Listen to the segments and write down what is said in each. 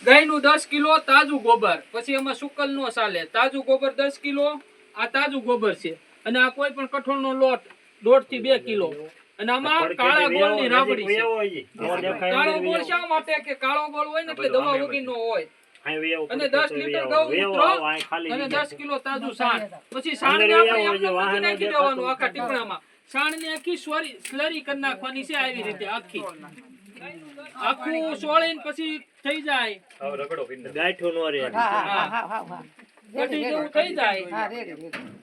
ગાયનું 10 કિલો તાજું ગોબર, પછી એમાં શુકલ નો ચાલે, તાજું ગોબર 10 કિલો, આ તાજું ગોબર છે, અને આ કોઈ પણ કઠોળનો લોટ 1.5 થી 2 કિલો, અને આમાં કાળા ગોળની રાબડી છે. કાળો ગોળ શા માટે કે કાળો ગોળ હોય ને એટલે દવા વગરનો હોય, અને 10 લીટર ગૌમૂત્ર અને 10 કિલો તાજું છાણ. પછી છાણને આપણે એમને નાખી દેવાનું આખા ટીપણામાં, છાણને આખી સ્લરી કરી નાખવાની છે, આવી રીતે આખી આખું સોળીને પછી થઈ જાય ગાંઠો નો રે. કઢી જેવું થઈ જાય.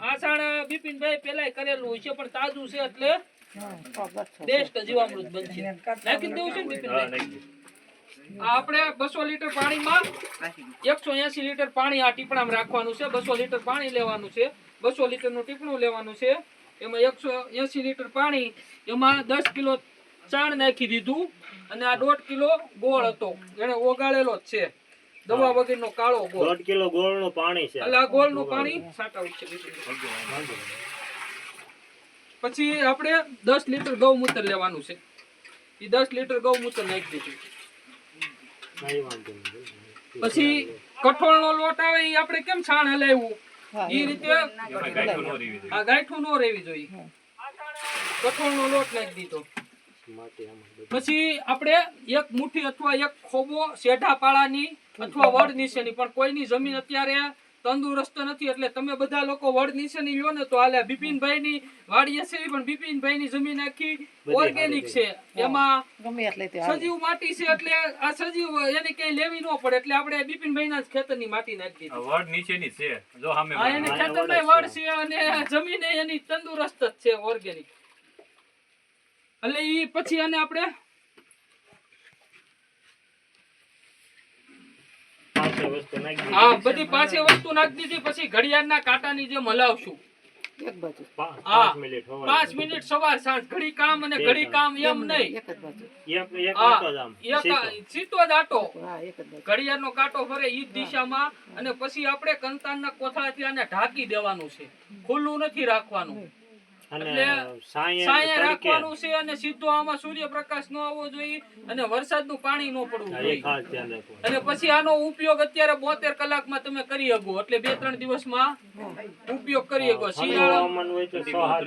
આ છાણ બિપિનભાઈ પેલા કરેલું છે પણ તાજું છે એટલે બેસ્ટ જીવામૃત બનશે. નાખી દેવું છે ને બિપિનભાઈ? આપણે 200 લીટર પાણીમાં 180 લીટર પાણી આ ટીપણામાં રાખવાનું છે. 200 લીટર પાણી લેવાનું છે, 200 લીટરનું ટીપણું લેવાનું છે. એમાં 180 લીટર પાણી, એમાં 10 કિલો છાણ નાખી દીધું, અને આ 1.5 કિલો ગોળ હતો, એને ઓગાળેલો જ છે, દવા વગરનો કાળો ગોળ. 1.5 કિલો ગોળનું પાણી છે. એટલે આ ગોળનું પાણી છાંટાવું છે. પછી આપણે 10 લીટર ગૌમૂત્ર લેવાનું છે, એ 10 લીટર ગૌમૂત્ર નાખી દીધું. પછી કઠોળનો લોટ આવે એ આપણે કેમ છાણ હલાવ્યું એ રીતે આ ગાંઠું નો રહેવી જોઈએ. કઠોળનો લોટ નાખી દીધો. પછી આપણે એક મુઠ્ઠી અથવા એક ખોબો શેઢા પાળાની અથવા વડ નીચેની, પણ કોઈની જમીન અત્યારે તંદુરસ્ત નથી એટલે તમે બધા લોકો વડ નીચેની લ્યો ને તો હાલે. બિપિનભાઈ ની વાડીએ છે પણ બિપિનભાઈ ની જમીન આખી ઓર્ગેનિક છે, એમાં સજીવ માટી છે, એટલે આ સજીવ એની કઈ લેવી ન પડે, એટલે આપણે બિપિનભાઈ ના ખેતરની માટી નાખી દીધી. વડ નીચેની છે જો સામે એને ખેતરમાં વડ છે અને જમીન એની તંદુરસ્ત જ છે, ઓર્ગેનિક. એટલે ઈ પછી આને આપણે હા બધી પાછી વસ્તુ નાખી દીધી. પછી ઘડિયાળના કાંટાની જેમ હલાવશું 5 મિનિટ સવાર સાંજ, ઘડી કામ અને ઘડી કામ એમ નહીં, સીધો જ આટો ઘડિયાળનો કાંટો ફરે ઈ દિશામાં. અને પછી આપણે કંતાનના કોથળાથી આને ઢાંકી દેવાનું છે, ખુલ્લું નથી રાખવાનું, એટલે છાંયે રાખવાનું છે, અને સીધો આમાં સૂર્યપ્રકાશ ન આવવો જોઈએ અને વરસાદનું પાણી ન પડવું જોઈએ. અને પછી આનો ઉપયોગ અત્યારે 72 કલાકમાં તમે કરી શકો, એટલે 2-3 દિવસમાં ઉપયોગ કરી શકો.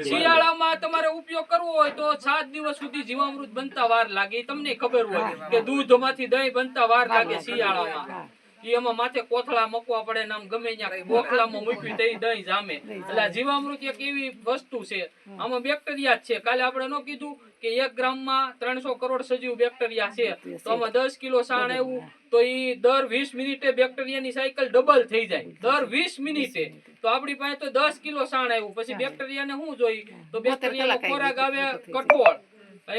શિયાળામાં તમારે ઉપયોગ કરવો હોય તો 7 દિવસ સુધી જીવામૃત બનતા વાર લાગે. તમને ખબર હોય કે દૂધમાંથી દહીં બનતા વાર લાગે શિયાળામાં, એમાં માથે કોથળા મૂકવા પડે ને આમ ગમે ત્યાં બોખલામાં મૂકવી તો દહીં જામે. એટલે જીવામૃત એક એવી વસ્તુ છે, આમાં બેક્ટેરિયા જ છે. કાલે આપણે ન કીધું કે 1 ગ્રામમાં 300 કરોડ સજીવ બેક્ટેરિયા છે, તો આમાં 10 કિલો છાણ આવ્યું તો ઈ દર 20 મિનિટે બેક્ટેરિયાની સાયકલ ડબલ થઈ જાય, દર 20 મિનિટે. તો આપણી પાસે તો 10 કિલો છાણ આવ્યું. પછી બેક્ટેરિયાને શું જોઈ તો બેક્ટેરિયાનો ખોરાક આવે કઠોળ,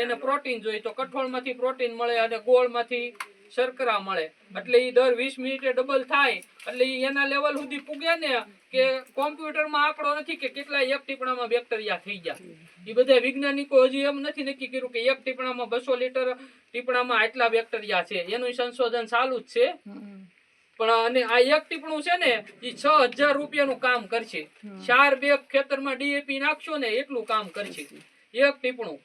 એને પ્રોટીન જોઈ તો કઠોળમાંથી પ્રોટીન મળે અને ગોળમાંથી શર્કરા મળે, એટલે ઈ દર 20 મિનિટે ડબલ થાય. એટલે ઈ એના લેવલ સુધી પૂગે ને કે કોમ્પ્યુટરમાં આંકડો નથી કે કેટલા એક ટીપણામાં બેક્ટેરિયા થઈ ગયા. એ બધા વૈજ્ઞાનિકો હજી એમ નથી નક્કી કર્યું કે એક ટીપણામાં 200 લીટર ટીપણામાં આટલા બેક્ટેરિયા છે, એનું સંશોધન ચાલુ જ છે. પણ અને આ એક ટીપણું છે ને એ 6000 રૂપિયાનું કામ કરશે. 4 બેગ ખેતરમાં ડીએપી નાખશો ને એટલું કામ કરશે એક ટીપણું.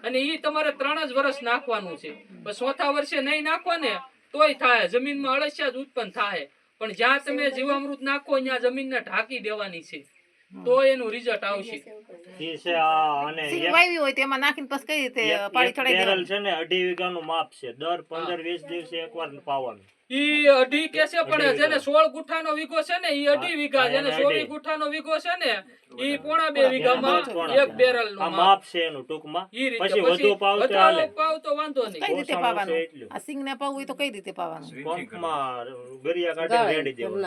અને ઈ તમારે 3 જ વર્ષ નાખવાનું છે. પણ 4થા વર્ષે નહીં નાખો ને તોય થાય, જમીનમાં અળસિયા જ ઉત્પન્ન થાય. પણ જ્યાં તમે જીવામૃત નાખો ત્યાં જમીનને ઢાંકી દેવાની છે, તો એનું રિઝલ્ટ આવશે. માપ છે દર 15-20 દિવસે એકવાર પાવાનું. ઈ 2.5 કે છે, પણ જેને 16 ગુઠાનો વીઘો છે ને ઈ 2.5 વીઘા, જેને 24 ગુઠાનો વીઘો છે ને ઈ 1.5 વીઘામાં એક બેરલ નું માપ છે એનું ટૂંકમાં. પછી વધુ પાવ તો હાલે, પાવ તો વાંધો નહીં. કઈ રીતે પાવાનું? આ સિંગ ને પાવું તો કઈ રીતે પાવાનું? પંપમાં ગરિયા કાઢી રેડી દેવાનું.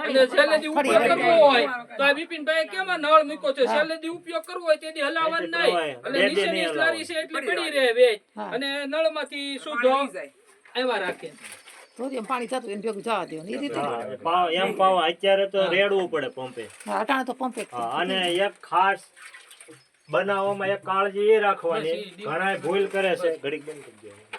અને છેલ્લેથી ઉપયોગ કરવો હોય તો આ બિપિનભાઈ કેમ નળ મૂકો છે, છેલ્લેથી ઉપયોગ કરવો હોય તેથી હલાવવાનું નહીં, એટલે નીચેની સ્લારી છે એટલે પડી રહે વેચ, અને નળમાંથી શુદ્ધ આવ્યા રાખે. પાણી થતું એને ભેગું જવા દેવાનું એ રીતે એમ પાવ. અત્યારે તો રેડવું પડે પંપે, અટાણે તો પંપે. અને એક ખાસ બનાવવામાં એક કાળજી એ રાખવાની, ઘણા ભૂલ કરે છે, ઘડીક બંધ કરી દેવાનું.